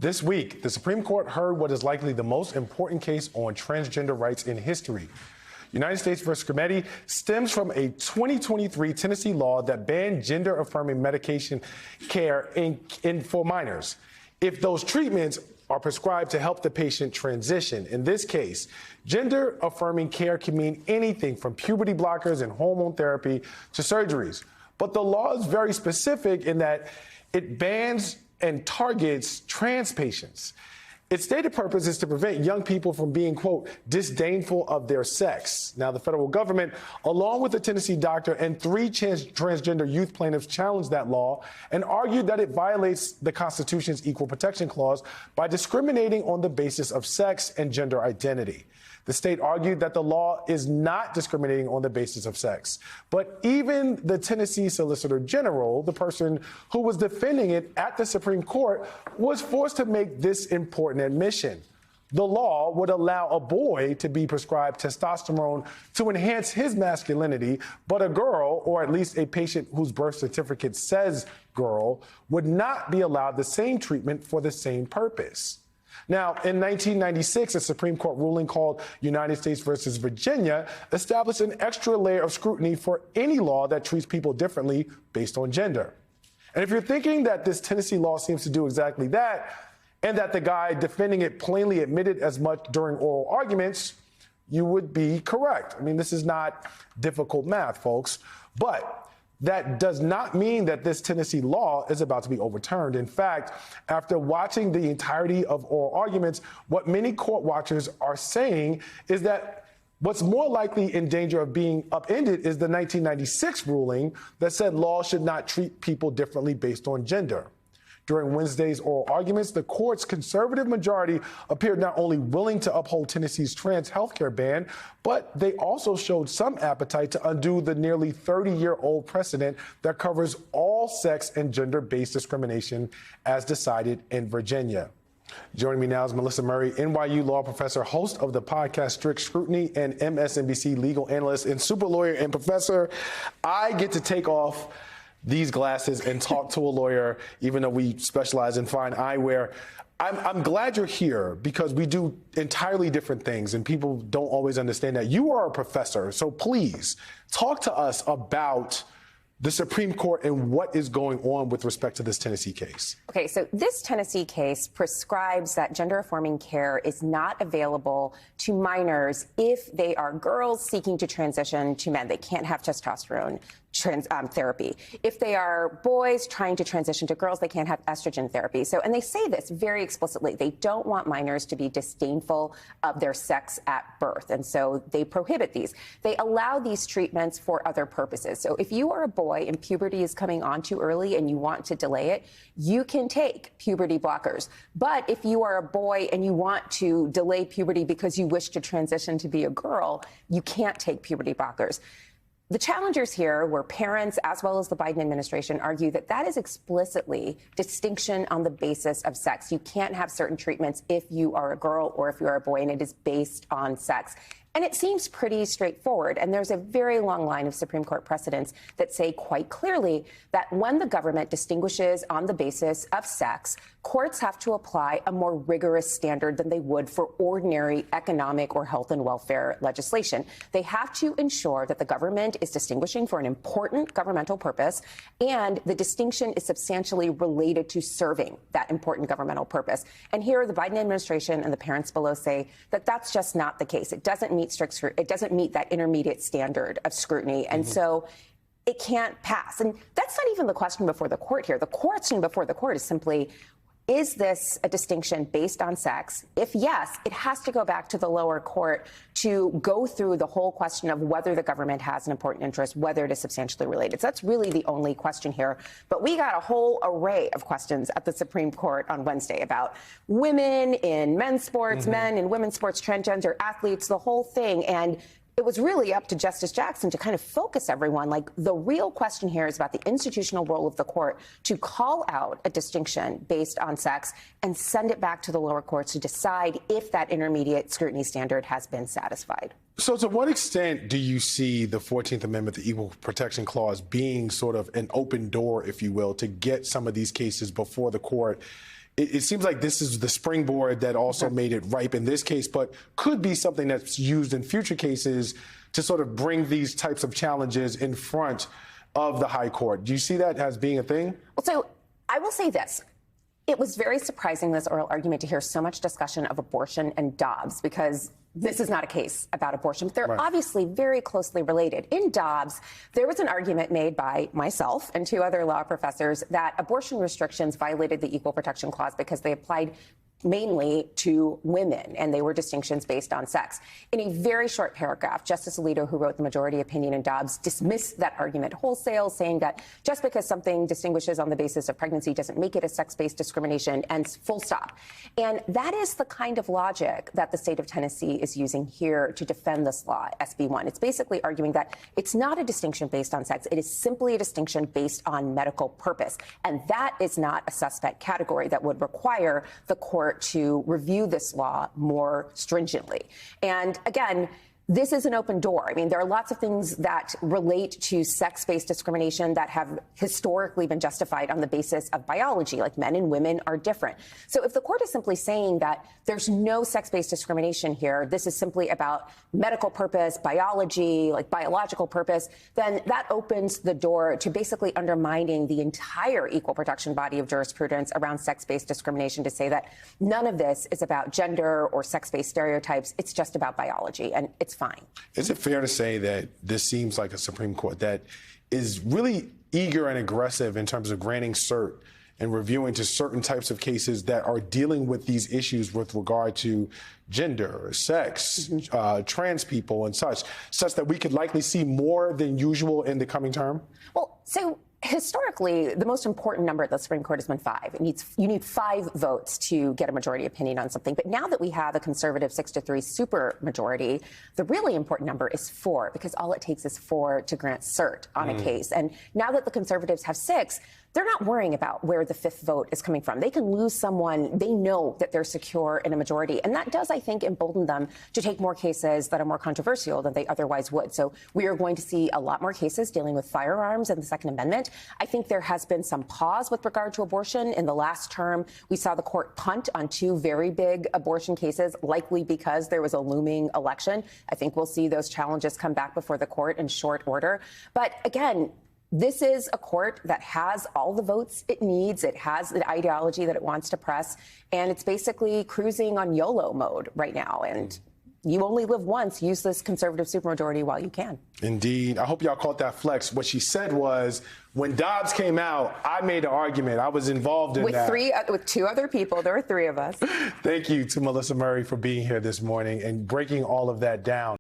This week, the Supreme Court heard what is likely the most important case on transgender rights in history. United States v. Skrmetti stems from a 2023 Tennessee law that banned gender-affirming medication care for minors if those treatments are prescribed to help the patient transition. In this case, gender-affirming care can mean anything from puberty blockers and hormone therapy to surgeries. But the law is very specific in that it bans and targets trans patients. Its stated purpose is to prevent young people from being, quote, disdainful of their sex. Now, the federal government, along with a Tennessee doctor and three transgender youth plaintiffs, challenged that law and argued that it violates the Constitution's Equal Protection Clause by discriminating on the basis of sex and gender identity. The state argued that the law is not discriminating on the basis of sex. But even the Tennessee Solicitor General, the person who was defending it at the Supreme Court, was forced to make this important admission. The law would allow a boy to be prescribed testosterone to enhance his masculinity, but a girl, or at least a patient whose birth certificate says girl, would not be allowed the same treatment for the same purpose. Now, in 1996, a Supreme Court ruling called United States versus Virginia established an extra layer of scrutiny for any law that treats people differently based on gender. And if you're thinking that this Tennessee law seems to do exactly that, and that the guy defending it plainly admitted as much during oral arguments, you would be correct. I mean, this is not difficult math, folks. But that does not mean that this Tennessee law is about to be overturned. In fact, after watching the entirety of oral arguments, what many court watchers are saying is that what's more likely in danger of being upended is the 1996 ruling that said laws should not treat people differently based on gender. During Wednesday's oral arguments, the court's conservative majority appeared not only willing to uphold Tennessee's trans health care ban, but they also showed some appetite to undo the nearly 30-year-old precedent that covers all sex and gender-based discrimination as decided in Virginia. Joining me now is Melissa Murray, NYU law professor, host of the podcast Strict Scrutiny, and MSNBC legal analyst and super lawyer. And Professor, I get to take off these glasses and talk to a lawyer, even though we specialize in fine eyewear. I'm glad you're here because we do entirely different things and people don't always understand that. You are a professor, so please talk to us about the Supreme Court and what is going on with respect to this Tennessee case. Okay, so this Tennessee case prescribes that gender-affirming care is not available to minors if they are girls seeking to transition to men. They can't have testosterone therapy. If they are boys trying to transition to girls, they can't have estrogen therapy. So, and they say this very explicitly. They don't want minors to be disdainful of their sex at birth. And so they prohibit these. They allow these treatments for other purposes. So if you are a boy and puberty is coming on too early and you want to delay it, you can take puberty blockers. But if you are a boy and you want to delay puberty because you wish to transition to be a girl, you can't take puberty blockers. The challengers here were parents, as well as the Biden administration, argue that that is explicitly distinction on the basis of sex. You can't have certain treatments if you are a girl or if you are a boy, and it is based on sex. And it seems pretty straightforward. And there's a very long line of Supreme Court precedents that say quite clearly that when the government distinguishes on the basis of sex, courts have to apply a more rigorous standard than they would for ordinary economic or health and welfare legislation. They have to ensure that the government is distinguishing for an important governmental purpose, and the distinction is substantially related to serving that important governmental purpose. And here, the Biden administration and the parents below say that that's just not the case. It doesn't meet strict scrutiny. It doesn't meet that intermediate standard of scrutiny. And so it can't pass. And that's not even the question before the court here. The question before the court is simply, is this a distinction based on sex? If yes, it has to go back to the lower court to go through the whole question of whether the government has an important interest, whether it is substantially related. So that's really the only question here. But we got a whole array of questions at the Supreme Court on Wednesday about women in men's sports, men in women's sports, transgender athletes, the whole thing. And it was really up to Justice Jackson to kind of focus everyone. Like, the real question here is about the institutional role of the court to call out a distinction based on sex and send it back to the lower courts to decide if that intermediate scrutiny standard has been satisfied. So to what extent do you see the 14th Amendment, the Equal Protection Clause, being sort of an open door, if you will, to get some of these cases before the court it seems like this is the springboard that also made it ripe in this case, but could be something that's used in future cases to sort of bring these types of challenges in front of the high court. Do you see that as being a thing? Well, so I will say this. It was very surprising, this oral argument, to hear so much discussion of abortion and Dobbs, because this is not a case about abortion, but they're obviously very closely related. In Dobbs, there was an argument made by myself and two other law professors that abortion restrictions violated the Equal Protection Clause because they applied mainly to women, and they were distinctions based on sex. In a very short paragraph, Justice Alito, who wrote the majority opinion in Dobbs, dismissed that argument wholesale, saying that just because something distinguishes on the basis of pregnancy doesn't make it a sex-based discrimination, and full stop. And that is the kind of logic that the state of Tennessee is using here to defend this law, SB 1. It's basically arguing that it's not a distinction based on sex. It is simply a distinction based on medical purpose. And that is not a suspect category that would require the court to review this law more stringently. And again, this is an open door. I mean, there are lots of things that relate to sex-based discrimination that have historically been justified on the basis of biology, like men and women are different. So if the court is simply saying that there's no sex-based discrimination here, this is simply about medical purpose, biology, like biological purpose, then that opens the door to basically undermining the entire equal protection body of jurisprudence around sex-based discrimination, to say that none of this is about gender or sex-based stereotypes. It's just about biology, and it's fine. Is it fair to say that this seems like a Supreme Court that is really eager and aggressive in terms of granting cert and reviewing to certain types of cases that are dealing with these issues with regard to gender, sex, trans people and such that we could likely see more than usual in the coming term? Well, so historically, the most important number at the Supreme Court has been 5. You need 5 votes to get a majority opinion on something. But now that we have a conservative 6-3 super majority, the really important number is 4, because all it takes is 4 to grant cert on a case. And now that the conservatives have 6, they're not worrying about where the 5th vote is coming from. They can lose someone. They know that they're secure in a majority. And that does, I think, embolden them to take more cases that are more controversial than they otherwise would. So we are going to see a lot more cases dealing with firearms and the Second Amendment. I think there has been some pause with regard to abortion. In the last term, we saw the court punt on 2 very big abortion cases, likely because there was a looming election. I think we'll see those challenges come back before the court in short order. But again, this is a court that has all the votes it needs. It has the ideology that it wants to press, and it's basically cruising on YOLO mode right now. And you only live once. Use this conservative supermajority while you can. Indeed. I hope y'all caught that flex. What she said was, when Dobbs came out, I made an argument. I was involved in that. With 2 other people. There were 3 of us. Thank you to Melissa Murray for being here this morning and breaking all of that down.